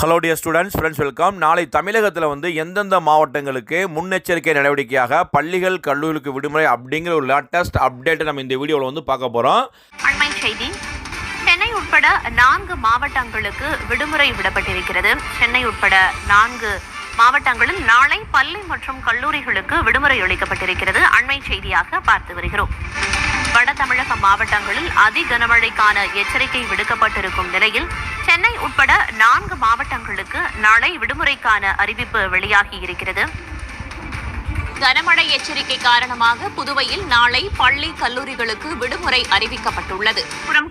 Hello dear students, friends, welcome. நாளை தமிழகத்தில் எந்தெந்த மாவட்டங்களுக்கு முன்னெச்சரிக்கை நடவடிக்கையாக பள்ளிகள் கல்லூரிக்கு விடுமுறை அப்படிங்கிற ஒரு லேட்டஸ்ட் அப்டேட்டை நம்ம இந்த வீடியோவில் பார்க்க போகிறோம். அண்மை செய்தி: சென்னை உட்பட 4 மாவட்டங்களுக்கு விடுமுறை விடப்பட்டிருக்கிறது. சென்னை உட்பட 4 மாவட்டங்களில் நாளை பள்ளி மற்றும் கல்லூரிகளுக்கு விடுமுறை அளிக்கப்பட்டிருக்கிறது. அண்மை செய்தியாக பார்த்து வருகிறோம். வட தமிழக மாவட்டங்களில் அதி கனமழைக்கான எச்சரிக்கை விடுக்கப்பட்டிருக்கும் நிலையில் சென்னை உட்பட 4 மாவட்டங்களுக்கு நாளை விடுமுறைக்கான அறிவிப்பு வெளியாகி இருக்கிறது. கனமழை எச்சரிக்கை காரணமாக புதுவையில் நாளை பள்ளி கல்லூரிகளுக்கு விடுமுறை அறிவிக்கப்பட்டுள்ளது.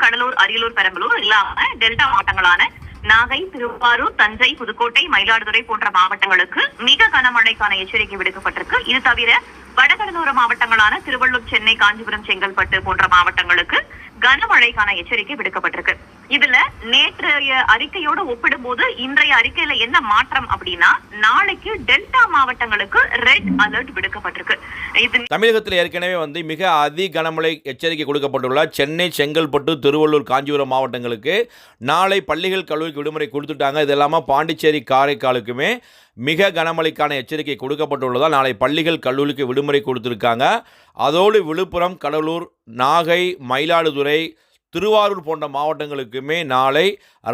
கடலூர், அரியலூர், பெரம்பலூர் இல்லாம டெல்டா மாவட்டங்களான நாகை, திருவாரூர், தஞ்சை, புதுக்கோட்டை, மயிலாடுதுறை போன்ற மாவட்டங்களுக்கு மிக கனமழைக்கான எச்சரிக்கை விடுக்கப்பட்டிருக்கு. இது தவிர வடகடலோர மாவட்டங்களான திருவள்ளூர், சென்னை, காஞ்சிபுரம், செங்கல்பட்டு போன்ற மாவட்டங்களுக்கு கனமழைக்கான எச்சரிக்கை விடுக்கப்பட்டிருக்கு. இதுல நேற்றைய அறிக்கையோடு ஒப்பிடும்போது இன்றைய அறிக்கையில என்ன மாற்றம் அப்படின்னா, நாளைக்கு டெல்டா மாவட்டங்களுக்கு ரெட் அலர்ட் விடுக்கப்பட்டிருக்கு. இது தமிழகத்தில் ஏற்கனவே மிக அதி கனமழை எச்சரிக்கை கொடுக்கப்பட்டுள்ள சென்னை, செங்கல்பட்டு, திருவள்ளூர், காஞ்சிபுரம் மாவட்டங்களுக்கு நாளை பள்ளிகள் கல்லூரிக்கு விடுமுறை கொடுத்துட்டாங்க. இது இல்லாமல் பாண்டிச்சேரி, காரைக்காலுக்குமே மிக கனமழைக்கான எச்சரிக்கை கொடுக்கப்பட்டுள்ளதால் நாளை பள்ளிகள் கல்லூரிக்கு விடுமுறை கொடுத்துருக்காங்க. அதோடு விழுப்புரம், கடலூர், நாகை, மயிலாடுதுறை, திருவாரூர் போன்ற மாவட்டங்களுக்குமே நாளை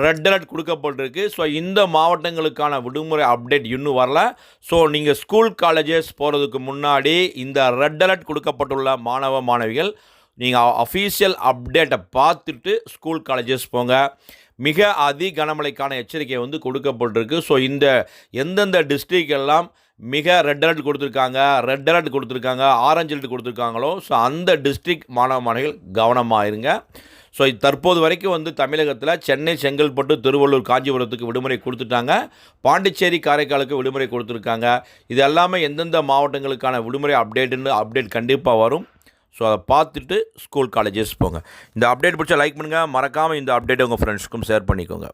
ரெட் அலர்ட் கொடுக்கப்பட்டிருக்கு. ஸோ இந்த மாவட்டங்களுக்கான விடுமுறை அப்டேட் இன்னும் வரல. ஸோ நீங்கள் ஸ்கூல் காலேஜஸ் போகிறதுக்கு முன்னாடி இந்த ரெட் அலர்ட் கொடுக்கப்பட்டுள்ள மாணவ மாணவிகள் நீங்கள் அஃபீஷியல் அப்டேட்டை பார்த்துட்டு ஸ்கூல் காலேஜஸ் போங்க. மிக அதி கனமழைக்கான எச்சரிக்கை கொடுக்கப்பட்டிருக்கு. ஸோ இந்த எந்தெந்த டிஸ்ட்ரிக்ட் எல்லாம் மிக ரெட் அலர்ட் கொடுத்துருக்காங்க, ஆரஞ்சு அலர்ட் கொடுத்துருக்காங்களோ, ஸோ அந்த டிஸ்ட்ரிக்ட் மாணவ மாணவிகள் கவனமாக இருங்க. ஸோ தற்போது வரைக்கும் தமிழகத்தில் சென்னை, செங்கல்பட்டு, திருவள்ளூர், காஞ்சிபுரத்துக்கு விடுமுறை கொடுத்துட்டாங்க. பாண்டிச்சேரி, காரைக்காலுக்கு விடுமுறை கொடுத்துருக்காங்க. இது எல்லாமே எந்தெந்த மாவட்டங்களுக்கான விடுமுறை அப்டேட் கண்டிப்பாக வரும். ஸோ அதை பார்த்துட்டு ஸ்கூல் காலேஜஸ் போங்க. இந்த அப்டேட் பிடிச்சா லைக் பண்ணுங்கள். மறக்காமல் இந்த அப்டேட்டை உங்கள் ஃப்ரெண்ட்ஸ்க்கும் ஷேர் பண்ணிக்கோங்க.